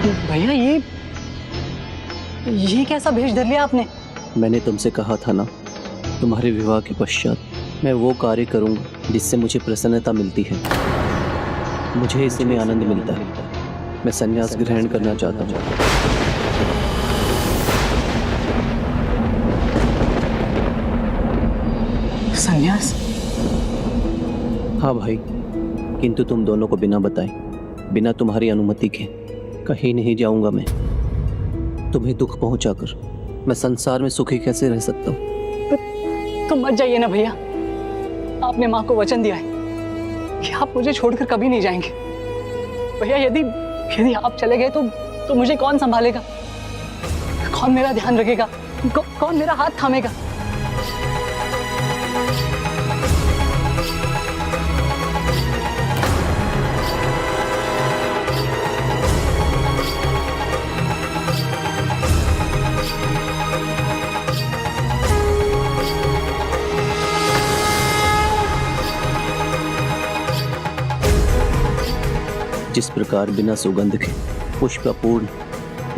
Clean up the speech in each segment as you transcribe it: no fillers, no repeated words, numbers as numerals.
भैया ये कैसा भेष धर लिया आपने? मैंने तुमसे कहा था ना, तुम्हारे विवाह के पश्चात मैं वो कार्य करूंगा जिससे मुझे प्रसन्नता मिलती है। मुझे इसी में आनंद मिलता है। मैं संन्यास ग्रहण करना चाहता हूँ। संन्यास? हाँ भाई, किंतु तुम दोनों को बिना बताए, बिना तुम्हारी अनुमति के कहीं नहीं जाऊंगा मैं। तुम्हें दुख पहुंचाकर मैं संसार में सुखी कैसे रह सकता हूँ? तो मत जाइए ना भैया। आपने माँ को वचन दिया है कि आप मुझे छोड़कर कभी नहीं जाएंगे। भैया यदि आप चले गए तो मुझे कौन संभालेगा? कौन मेरा ध्यान रखेगा? कौन मेरा हाथ थामेगा? जिस प्रकार बिना सुगंध के पुष्प अपूर्ण,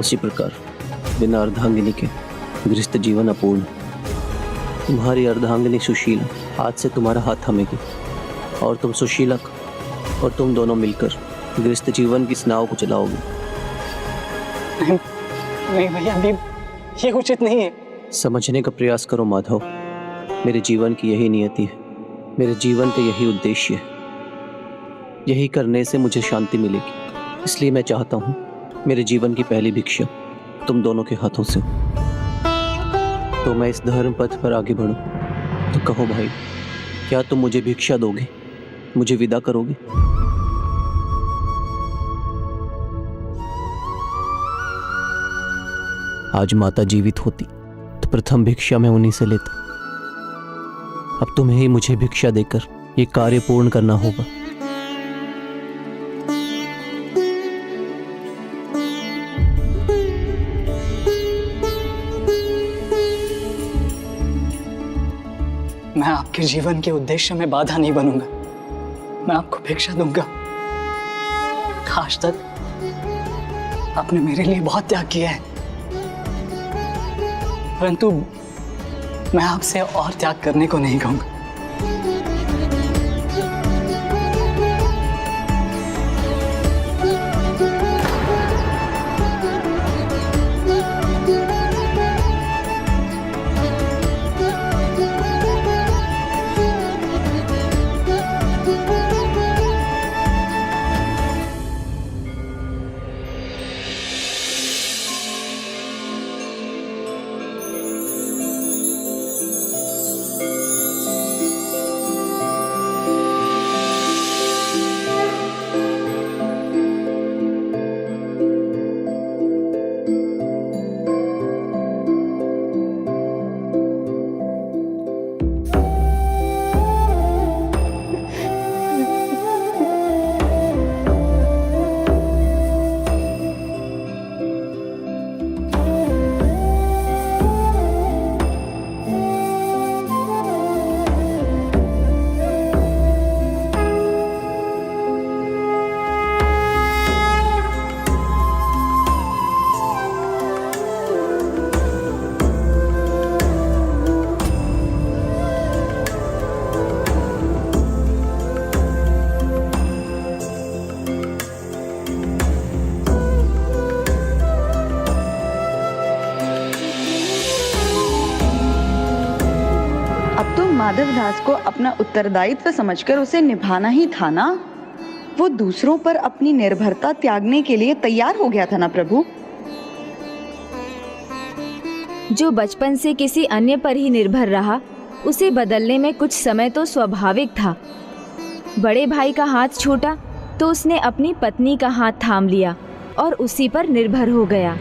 उसी प्रकार बिना अर्धांगिनी के गृहस्थ जीवन अपूर्ण। तुम्हारी अर्धांगिनी सुशीला आज से तुम्हारा हाथ थामेगी और तुम सुशीला और तुम दोनों मिलकर गृहस्थ जीवन की इस नाव को चलाओगे। नहीं भैया, अभी ये उचित नहीं है। समझने का प्रयास करो माधव। मेरे जीवन की यही नियति है, मेरे जीवन का यही उद्देश्य है। यही करने से मुझे शांति मिलेगी। इसलिए मैं चाहता हूँ मेरे जीवन की पहली भिक्षा तुम दोनों के हाथों से हो। तो मैं इस धर्म पथ पर आगे बढ़ूं तो कहो भाई, क्या तुम मुझे भिक्षा दोगे? मुझे विदा करोगे? आज माता जीवित होती तो प्रथम भिक्षा मैं उन्हीं से लेता। अब तुम्हें ही मुझे भिक्षा देकर ये कार्य पूर्ण करना होगा। मैं आपके जीवन के उद्देश्य में बाधा नहीं बनूंगा। मैं आपको भिक्षा दूंगा। आज तक आपने मेरे लिए बहुत त्याग किया है, परंतु मैं आपसे और त्याग करने को नहीं कहूंगा। माधवदास को अपना उत्तरदायित्व समझकर उसे निभाना ही था ना। वो दूसरों पर अपनी निर्भरता त्यागने के लिए तैयार हो गया था ना प्रभु। जो बचपन से किसी अन्य पर ही निर्भर रहा, उसे बदलने में कुछ समय तो स्वाभाविक था। बड़े भाई का हाथ छूटा तो उसने अपनी पत्नी का हाथ थाम लिया और उसी पर निर्भर हो गया।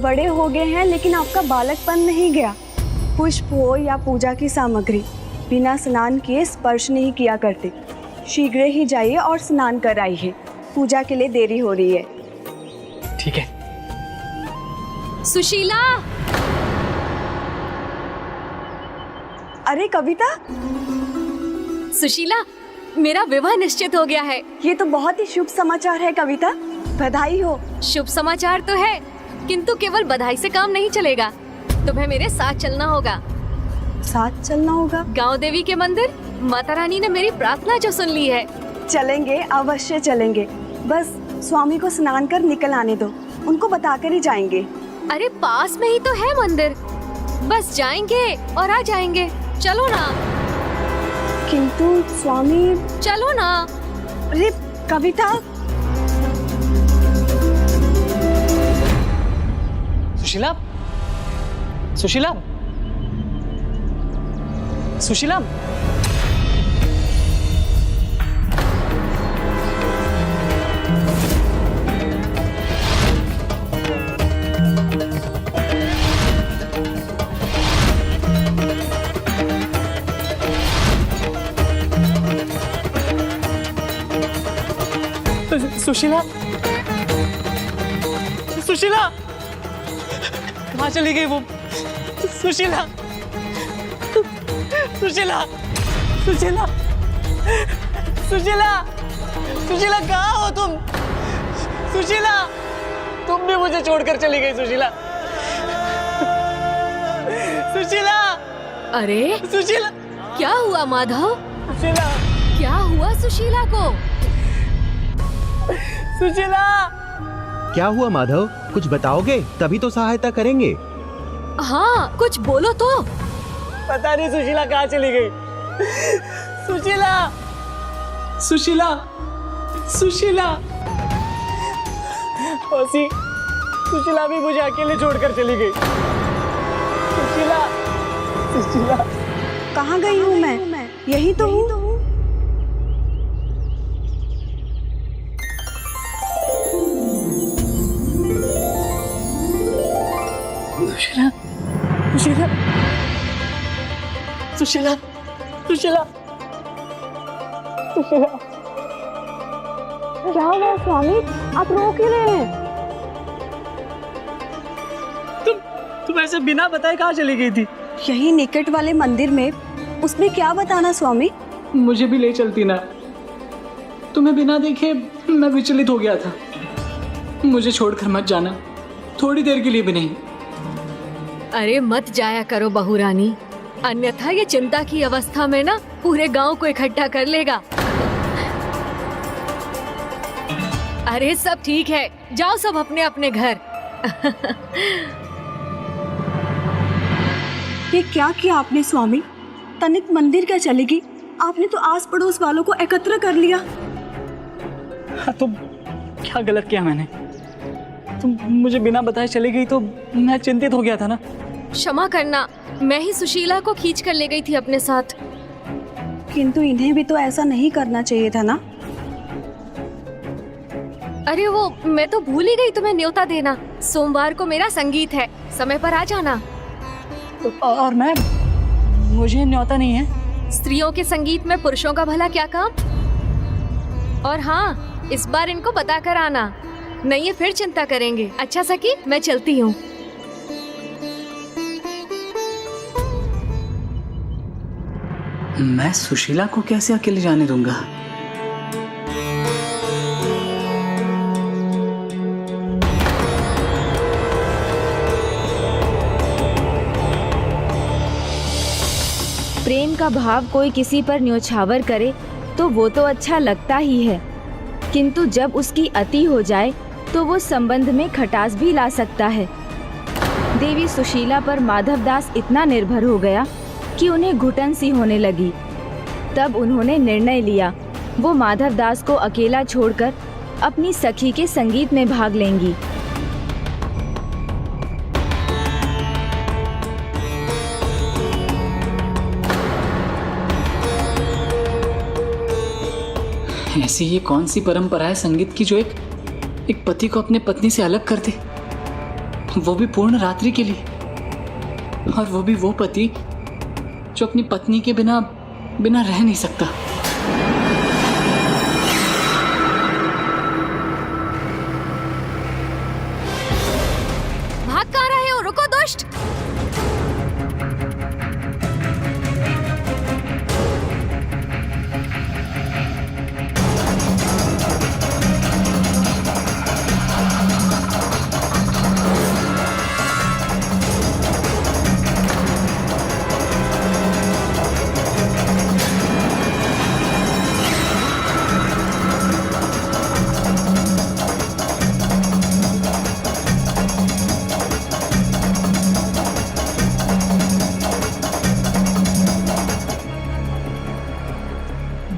बड़े हो गए हैं लेकिन आपका बालकपन नहीं गया। पुष्प हो या पूजा की सामग्री, बिना स्नान किए स्पर्श नहीं किया करते। शीघ्र ही जाइए और स्नान कर आइए, पूजा के लिए देरी हो रही है। ठीक है। सुशीला, अरे कविता, सुशीला, मेरा विवाह निश्चित हो गया है। ये तो बहुत ही शुभ समाचार है कविता, बधाई हो। शुभ समाचार तो है, किंतु केवल बधाई से काम नहीं चलेगा। तुम्हें मेरे साथ चलना होगा। साथ चलना होगा? गांव देवी के मंदिर। माता रानी ने मेरी प्रार्थना जो सुन ली है। चलेंगे, अवश्य चलेंगे। बस स्वामी को स्नान कर निकल आने दो, उनको बताकर ही जाएंगे। अरे पास में ही तो है मंदिर, बस जाएंगे और आ जाएंगे। चलो ना। किंतु स्वामी। चलो ना। अरे कविता। सुशीला, सुशीला, सुशीला। सुशीला, सुशीला, कहाँ चली गई वो? सुशीला, सुशीला, सुशीला, सुशीला, सुशीला, कहाँ हो तुम? सुशीला, तुम भी मुझे छोड़कर चली गई सुशीला। सुशीला, अरे सुशीला, क्या हुआ माधव? सुशीला, क्या हुआ सुशीला को? सुशीला। क्या हुआ माधव, कुछ बताओगे तभी तो सहायता करेंगे। हाँ, कुछ बोलो तो। पता नहीं सुशीला कहाँ चली गई। सुशीला, सुशीला, सुशीला। औसी, सुशीला भी मुझे अकेले छोड़कर चली गई। सुशीला, सुशीला। कहाँ गई हूँ मैं? यही तो हूँ। सुशीला, सुशीला, सुशीला, सुशीला, सुशीला। क्या हुआ स्वामी, आप रो क्यों रहे हैं? तुम ऐसे बिना बताए कहाँ चली गई थी? यही निकट वाले मंदिर में। उसमें क्या बताना स्वामी? मुझे भी ले चलती ना। तुम्हें बिना देखे मैं विचलित हो गया था। मुझे छोड़कर मत जाना, थोड़ी देर के लिए भी नहीं। अरे मत जाया करो बहू रानी, अन्यथा ये चिंता की अवस्था में ना पूरे गांव को इकट्ठा कर लेगा। अरे सब ठीक है, जाओ सब अपने अपने घर। ये क्या किया आपने स्वामी? तनिक मंदिर क्या चलेगी? आपने तो आस पड़ोस वालों को एकत्र कर लिया। हाँ, तो क्या गलत किया मैंने? तुम मुझे बिना बताए चली गई तो मैं चिंतित हो गया था ना। क्षमा करना, मैं ही सुशीला को खींच कर ले गई थी अपने साथ। किंतु इन्हें भी तो ऐसा नहीं करना चाहिए था ना। अरे वो मैं तो भूल ही गई तुम्हें न्योता देना। सोमवार को मेरा संगीत है, समय पर आ जाना। और मैं, मुझे न्योता नहीं है। स्त्रियों के संगीत में पुरुषों का भला क्या काम? और हाँ, इस बार इनको बता कर आना, नहीं ये फिर चिंता करेंगे। अच्छा सखी, मैं चलती हूँ। मैं सुशीला को कैसे अकेले जाने दूंगा? प्रेम का भाव कोई किसी पर न्योछावर करे तो वो तो अच्छा लगता ही है, किंतु जब उसकी अति हो जाए तो वो संबंध में खटास भी ला सकता है। देवी सुशीला पर माधवदास इतना निर्भर हो गया कि उन्हें घुटन सी होने लगी। तब उन्होंने निर्णय लिया वो माधवदास को अकेला छोड़कर अपनी सखी के संगीत में भाग लेंगी। ऐसी ये कौन सी परंपरा है संगीत की जो एक पति को अपने पत्नी से अलग कर दे? वो भी पूर्ण रात्रि के लिए, और वो भी वो पति जो अपनी पत्नी के बिना बिना रह नहीं सकता। भाग कहाँ रहे हो? रुको दुष्ट!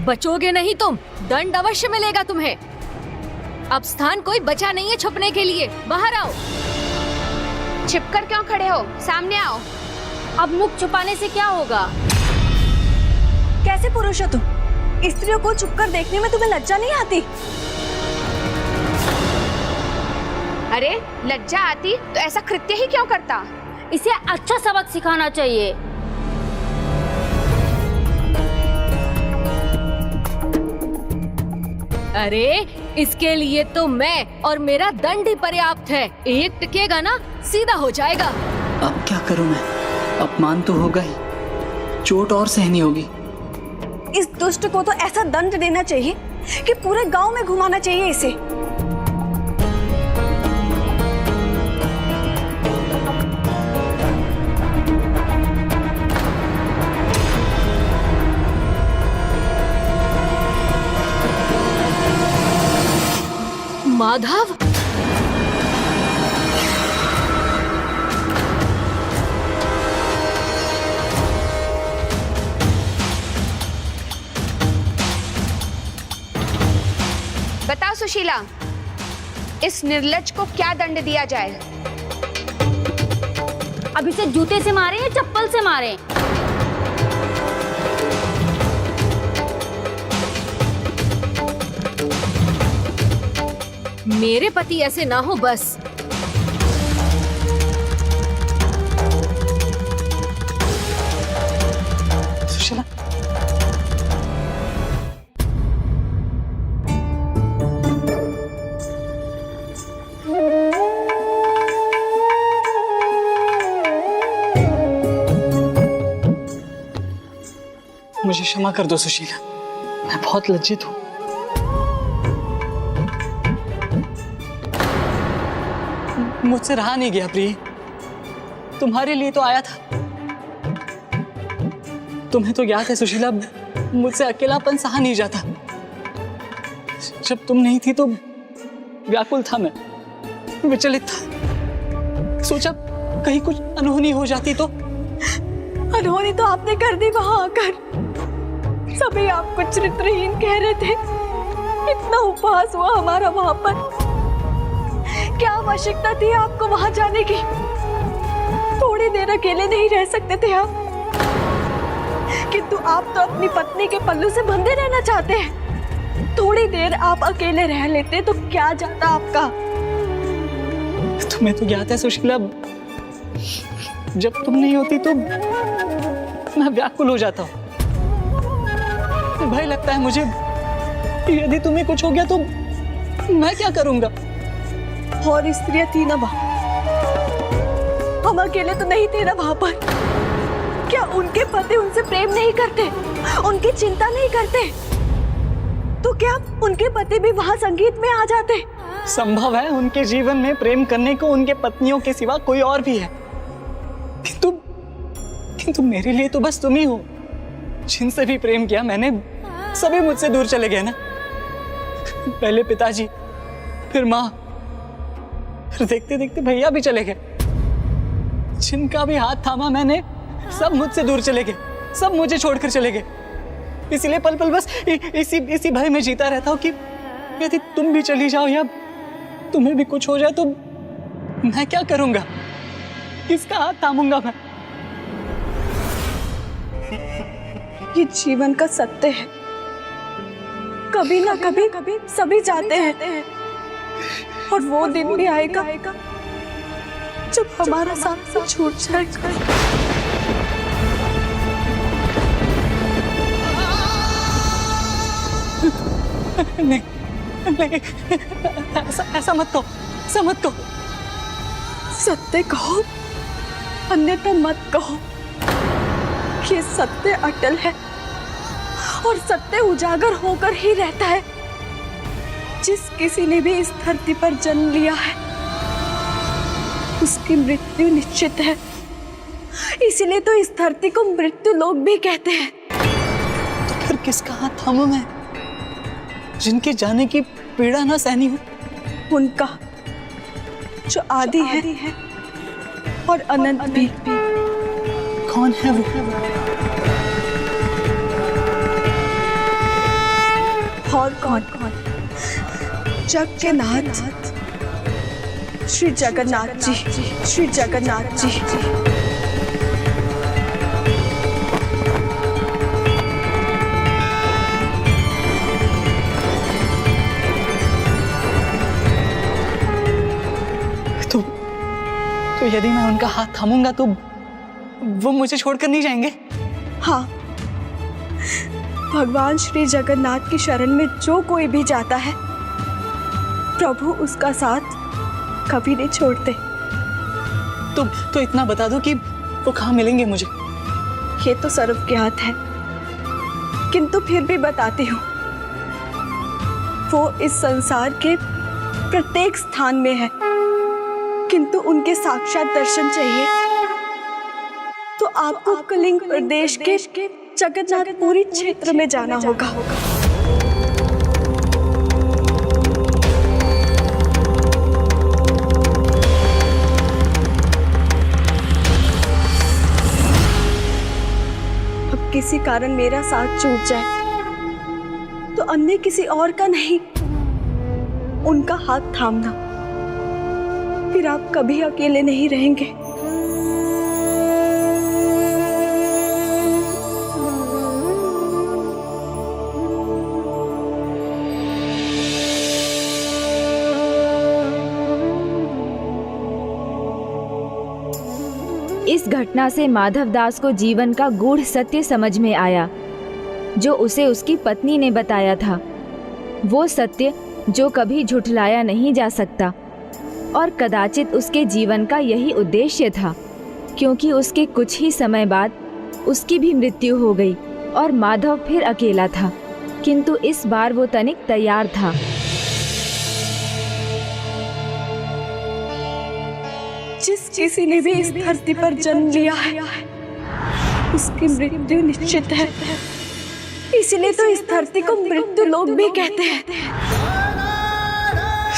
बचोगे नहीं तुम, दंड अवश्य मिलेगा तुम्हें। अब स्थान कोई बचा नहीं है छुपने के लिए, बाहर आओ। छिपकर क्यों खड़े हो? सामने आओ। अब मुख छुपाने से क्या होगा? कैसे पुरुष हो तुम? स्त्रियों को छुपकर देखने में तुम्हें लज्जा नहीं आती? अरे लज्जा आती तो ऐसा कृत्य ही क्यों करता? इसे अच्छा सबक सिखाना चाहिए। अरे इसके लिए तो मैं और मेरा दंड ही पर्याप्त है। एक टिकेगा ना, सीधा हो जाएगा। अब क्या करूं मैं? अपमान तो होगा ही, चोट और सहनी होगी। इस दुष्ट को तो ऐसा दंड देना चाहिए कि पूरे गांव में घुमाना चाहिए इसे। माधव, बताओ सुशीला, इस निर्लज्ज को क्या दंड दिया जाए? अब इसे जूते से मारे या चप्पल से मारे? मेरे पति ऐसे ना हो बस। सुशीला, मुझे क्षमा कर दो सुशीला, मैं बहुत लज्जित हूँ। मुझसे रहा नहीं गया प्रिय, तुम्हारे लिए तो आया था। तुम्हें तो याद है सुशीला, मुझसे अकेलापन सहा नहीं जाता। जब तुम नहीं थी तो व्याकुल था मैं, विचलित था। सोचा कहीं कुछ अनहोनी हो जाती तो। अनहोनी तो आपने कर दी वहां आकर। सभी आपको चरित्रहीन कह रहे थे। इतना उपहास हुआ हमारा वहां पर। क्या आवश्यकता थी आपको वहां जाने की? थोड़ी देर अकेले नहीं रह सकते थे आप? किंतु आप तो अपनी पत्नी के पल्लू से बंधे रहना चाहते हैं। थोड़ी देर आप अकेले रह लेते तो क्या जाता आपका? तुम्हें तो याद है सुशीला, जब तुम नहीं होती तो मैं व्याकुल हो जाता हूँ। भय लगता है मुझे, यदि तुम्हें कुछ हो गया तो मैं क्या करूंगा? और स्त्रियां थी ना वहां, हम अकेले तो नहीं थे ना वहां पर। क्या उनके पति उनसे प्रेम नहीं करते, उनकी चिंता नहीं करते? तो क्या उनके पति भी वहां संगीत में आ जाते? संभव है उनके जीवन में प्रेम करने को उनके पत्नियों के सिवा कोई और भी है, किंतु मेरे लिए तो बस तुम ही हो। जिनसे भी प्रेम किया मैंने, सभी मुझसे दूर चले गए ना। पहले पिताजी, फिर माँ, फिर देखते देखते भैया भी चले गए। जिनका भी हाथ थामा मैंने, सब मुझसे दूर चले गए, सब मुझे छोड़कर चले गए। इसलिए पल पल बस इसी भय में जीता रहता हूँ कि यदि तुम भी चली जाओ या तुम्हें भी कुछ हो जाए तो मैं क्या करूंगा? किसका हाथ थामूंगा मैं? ये जीवन का सत्य है। कभी ना कभी सभी जाते हैं, और वो दिन भी आएगा जब हमारा साथ छूट जाएगा। नहीं नहीं, ऐसा मत कहो, ऐसा मत कहो। सत्य कहो, अन्यथा मत कहो। ये सत्य अटल है और सत्य उजागर होकर ही रहता है। जिस किसी ने भी इस धरती पर जन्म लिया है उसकी मृत्यु निश्चित है। इसीलिए तो इस धरती को मृत्यु लोक भी कहते हैं। तो फिर किसका हाथ थामूं मैं, जिनके जाने की पीड़ा ना सहनी हो? उनका जो आदि है और अनंत भी। कौन है वो? और कौन? जग के नाथ श्री जगन्नाथ जी, श्री जगन्नाथ जी। तो यदि मैं उनका हाथ थामूंगा तो वो मुझे छोड़कर नहीं जाएंगे? हाँ, भगवान श्री जगन्नाथ की शरण में जो कोई भी जाता है प्रभु उसका साथ कभी नहीं छोड़ते। तो इतना बता दो कि वो कहाँ मिलेंगे मुझे? ये तो सर्वज्ञात है, किंतु फिर भी बताती हूँ। वो इस संसार के प्रत्येक स्थान में है, किंतु उनके साक्षात दर्शन चाहिए तो आपको कलिंग प्रदेश के जगन्नाथपुरी क्षेत्र में जाना होगा। अब किसी कारण मेरा साथ छूट जाए तो अन्य किसी और का नहीं, उनका हाथ थामना। फिर आप कभी अकेले नहीं रहेंगे। इस घटना से माधवदास को जीवन का गूढ़ सत्य समझ में आया जो उसे उसकी पत्नी ने बताया था। वो सत्य जो कभी झुठलाया नहीं जा सकता और कदाचित उसके जीवन का यही उद्देश्य था, क्योंकि उसके कुछ ही समय बाद उसकी भी मृत्यु हो गई और माधव फिर अकेला था, किंतु इस बार वो तनिक तैयार था। जिस किसी ने भी इस धरती पर जन्म लिया है उसकी मृत्यु निश्चित है। इसीलिए तो इस धरती को मृत्यु लोक भी कहते हैं।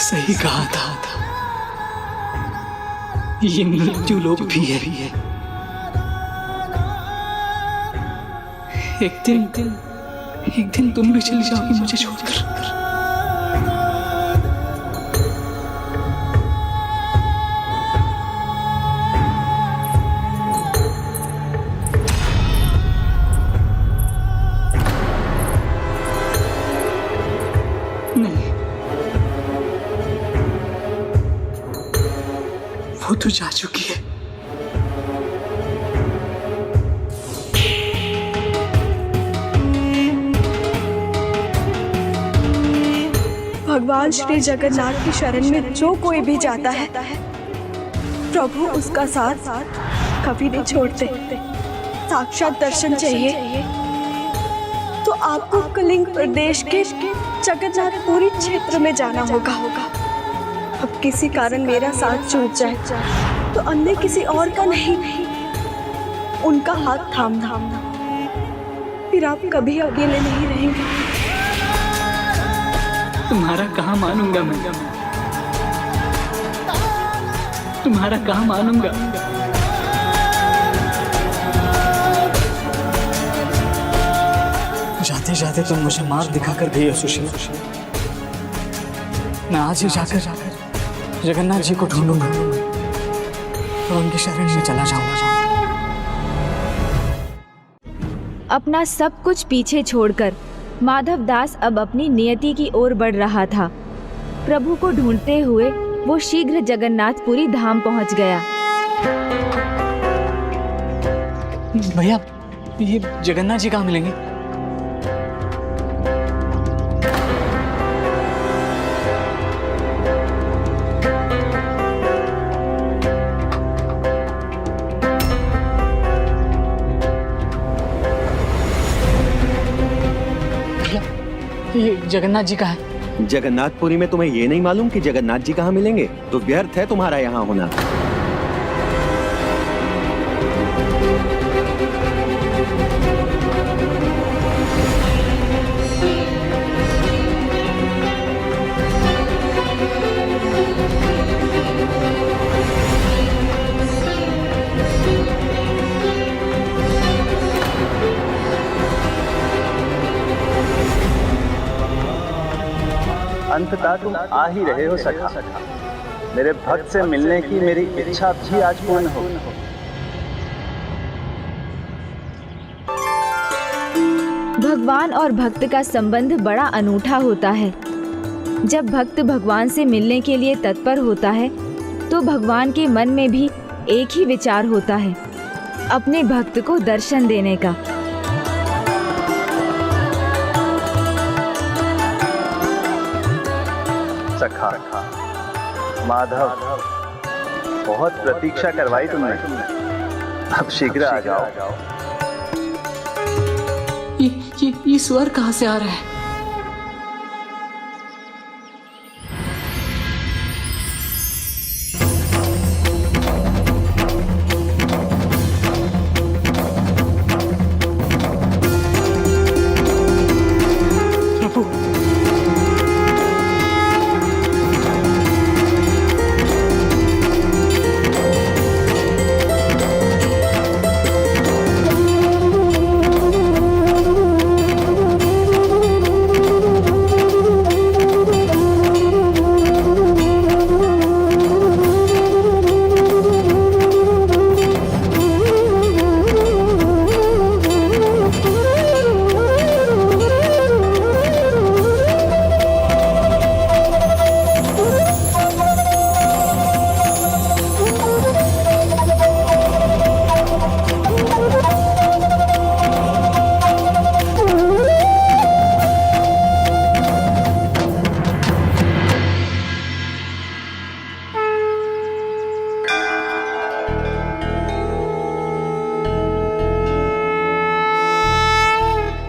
सही कहा था, ये मृत्यु लोक भी है। एक दिन तुम भी चली जाओगी मुझे छोड़कर। नहीं, वो तो जा चुकी है। भगवान श्री जगन्नाथ की शरण में जो कोई भी जाता है प्रभु उसका साथ कभी नहीं छोड़ते। साक्षात दर्शन चाहिए तो आपको कलिंग प्रदेश के जगन्नाथपुरी क्षेत्र में जाना होगा। अब किसी कारण मेरा साथ छूट जाए तो अन्य किसी और का नहीं, उनका हाथ थामना। फिर आप कभी अकेले नहीं रहेंगे। तुम्हारा कहाँ मानूंगा मैं, तुम्हारा कहाँ मानूंगा। जाते जाते तुम मुझे मार्ग दिखाकर गई हो सुशीला। मैं आज ही जाकर जगन्नाथ जी को ढूंढूंगा और उनकी शरण में चला जाऊंगा। अपना सब कुछ पीछे छोड़कर माधवदास अब अपनी नियति की ओर बढ़ रहा था। प्रभु को ढूंढते हुए वो शीघ्र जगन्नाथपुरी धाम पहुंच गया। भैया ये जगन्नाथ जी कहाँ मिलेंगे? भैया ये जगन्नाथ जी कहाँ है? जगन्नाथपुरी में तुम्हें ये नहीं मालूम कि जगन्नाथ जी कहाँ मिलेंगे? तो व्यर्थ है तुम्हारा यहाँ होना। अंततः तुम आ ही रहे हो सखा। मेरे भक्त से मिलने की मेरी इच्छा भी आज पूर्ण हो। भगवान और भक्त का संबंध बड़ा अनूठा होता है। जब भक्त भगवान से मिलने के लिए तत्पर होता है तो भगवान के मन में भी एक ही विचार होता है, अपने भक्त को दर्शन देने का। सखा माधव, बहुत प्रतीक्षा करवाई तुमने, अब शीघ्र आ जाओ। ये स्वर कहाँ से आ रहा है?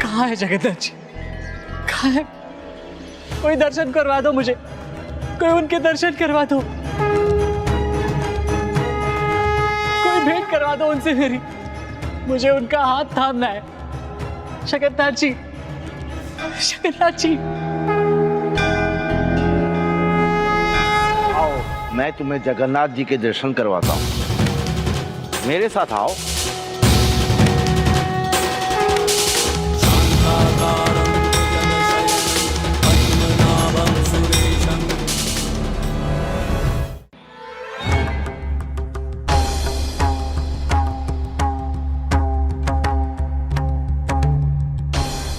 कहाँ है जगन्नाथ जी? कहाँ है? कोई दर्शन करवा दो मुझे, कोई उनके दर्शन करवा दो, कोई भेंट करवा दो उनसे मेरी। मुझे उनका हाथ थामना है। जगन्नाथ जी, जगन्नाथ जी। आओ, मैं तुम्हें जगन्नाथ जी के दर्शन करवाता हूँ। मेरे साथ आओ।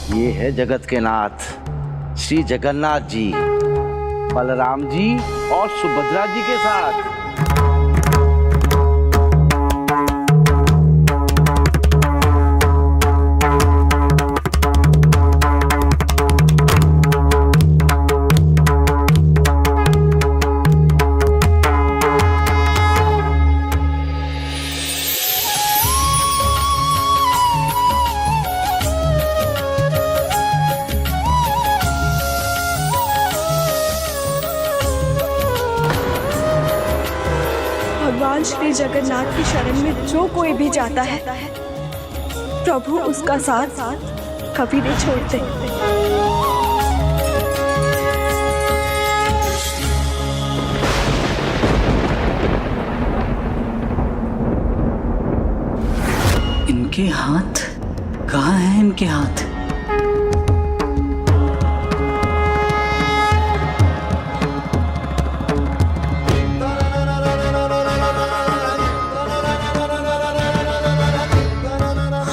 ये है जगत के नाथ श्री जगन्नाथ जी, बलराम जी और सुभद्रा जी के साथ। भगवान श्री जगन्नाथ की शरण में जो कोई भी जाता है, प्रभु उसका साथ कभी नहीं छोड़ते। इनके हाथ कहाँ हैं? इनके हाथ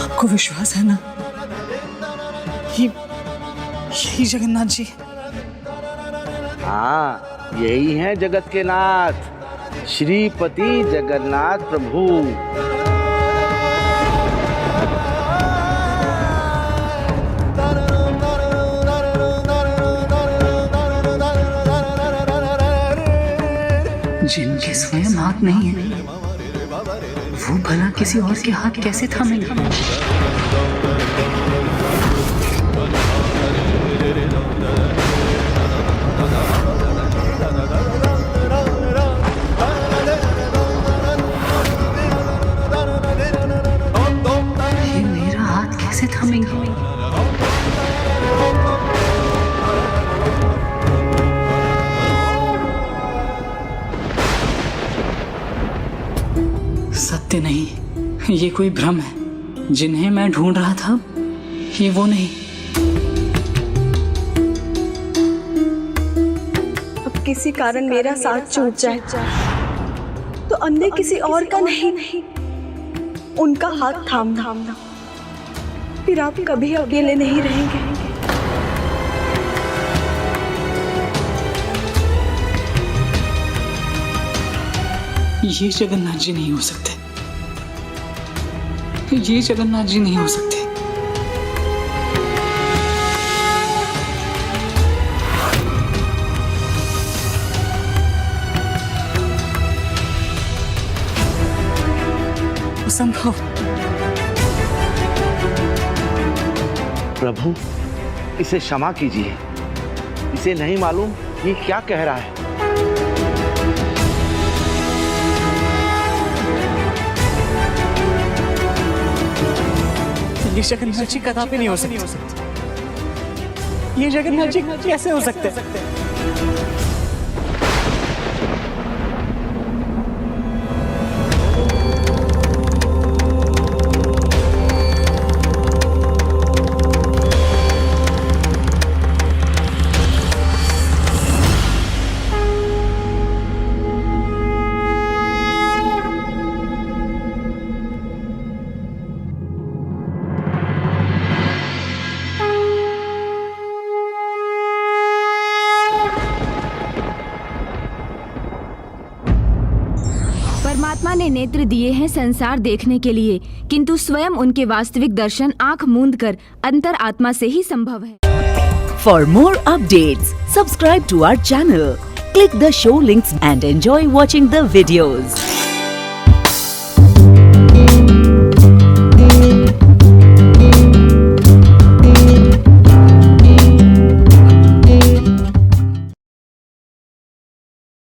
आपको विश्वास है ना? यही जगन्नाथ जी? हाँ, यही है जगत के नाथ श्रीपति जगन्नाथ प्रभु। जिनके स्वयं हाथ नहीं है वो भला किसी और के हाथ कैसे थामेंगे? ये मेरा हाथ कैसे थामेंगे? सत्य नहीं, ये कोई भ्रम है। जिन्हें मैं ढूंढ रहा था ये वो नहीं। अब किसी कारण मेरा साथ छूट जाए तो अन्य किसी और का नहीं, उनका हाथ थामना। फिर आप कभी अकेले नहीं रहेंगे। ये जगन्नाथ जी नहीं हो सकते, ये जगन्नाथ जी नहीं हो सकते। असंभव। प्रभु इसे क्षमा कीजिए, इसे नहीं मालूम ये क्या कह रहा है। ये जगन्नाथ जी कदापि नहीं हो सकते। ये जगन्नाथ जी कैसे हो सकते? परमात्मा ने नेत्र दिए हैं संसार देखने के लिए, किंतु स्वयं उनके वास्तविक दर्शन आंख मूंद कर अंतर आत्मा से ही संभव है। For more updates, subscribe to our channel, click the show links and enjoy watching the videos.